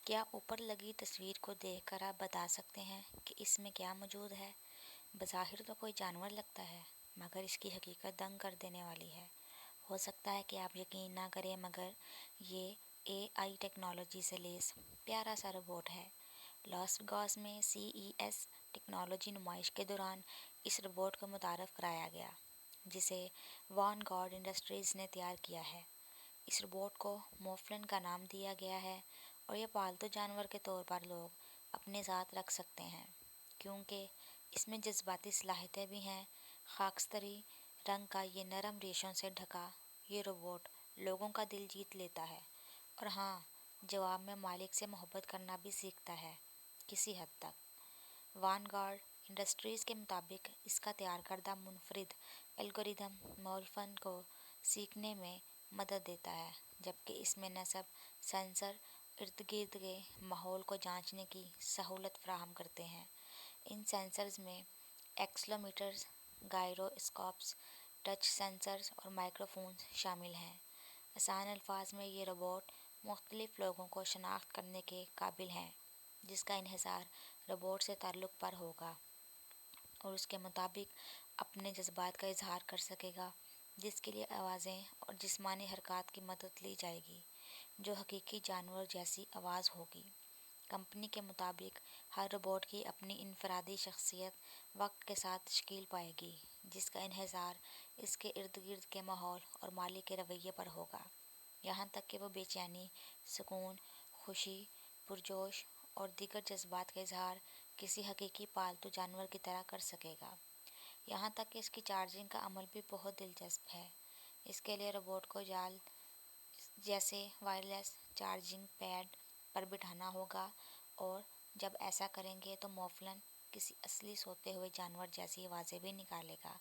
کیا اوپر لگی تصویر کو دیکھ کر آپ بتا سکتے ہیں کہ اس میں کیا موجود ہے؟ بظاہر تو کوئی جانور لگتا ہے، مگر اس کی حقیقت دنگ کر دینے والی ہے۔ ہو سکتا ہے کہ آپ یقین نہ کریں، مگر یہ AI ٹیکنالوجی سے لیس پیارا سا روبوٹ ہے۔ لاس ویگاس میں CES ٹیکنالوجی نمائش کے دوران اس روبوٹ کو متعارف کرایا گیا، جسے وان گارڈ انڈسٹریز نے تیار کیا ہے۔ اس روبوٹ کو موفلن کا نام دیا گیا ہے، اور یہ پالتو جانور کے طور پر لوگ اپنے ساتھ رکھ سکتے ہیں، کیونکہ اس میں جذباتی صلاحیتیں بھی ہیں۔ خاکستری رنگ کا یہ نرم ریشوں سے ڈھکا یہ روبوٹ لوگوں کا دل جیت لیتا ہے، اور ہاں، جواب میں مالک سے محبت کرنا بھی سیکھتا ہے، کسی حد تک۔ وان گارڈ انڈسٹریز کے مطابق اس کا تیار کردہ منفرد الگورتھم موفلن کو سیکھنے میں مدد دیتا ہے، جبکہ اس میں نصب سینسر ارد گرد کے ماحول کو جانچنے کی سہولت فراہم کرتے ہیں۔ ان سینسرز میں ایکسیلومیٹرز، گائرو اسکوپس، ٹچ سینسرز اور مائکرو فونز شامل ہیں۔ آسان الفاظ میں یہ روبوٹ مختلف لوگوں کو شناخت کرنے کے قابل ہیں، جس کا انحصار روبوٹ سے تعلق پر ہوگا، اور اس کے مطابق اپنے جذبات کا اظہار کر سکے گا، جس کے لیے آوازیں اور جسمانی حرکات کی مدد لی جائے گی، جو حقیقی جانور جیسی آواز ہوگی۔ کمپنی کے مطابق ہر روبوٹ کی اپنی انفرادی شخصیت وقت کے ساتھ تشکیل پائے گی، جس کا انحصار اس کے ارد گرد کے ماحول اور مالک کے رویے پر ہوگا، یہاں تک کہ وہ بے چینی، سکون، خوشی، پرجوش اور دیگر جذبات کا اظہار کسی حقیقی پالتو جانور کی طرح کر سکے گا۔ یہاں تک کہ اس کی چارجنگ کا عمل بھی بہت دلچسپ ہے۔ اس کے لیے روبوٹ کو جال جیسے وائرلیس چارجنگ پیڈ پر بٹھانا ہوگا، اور جب ایسا کریں گے تو موفلن کسی اصلی سوتے ہوئے جانور جیسی آوازیں بھی نکالے گا۔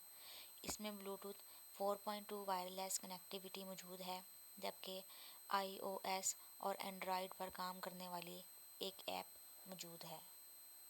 اس میں بلوٹوتھ 4.2 وائرلیس کنیکٹیوٹی موجود ہے، جبکہ iOS اور اینڈرائیڈ پر کام کرنے والی ایک ایپ موجود ہے۔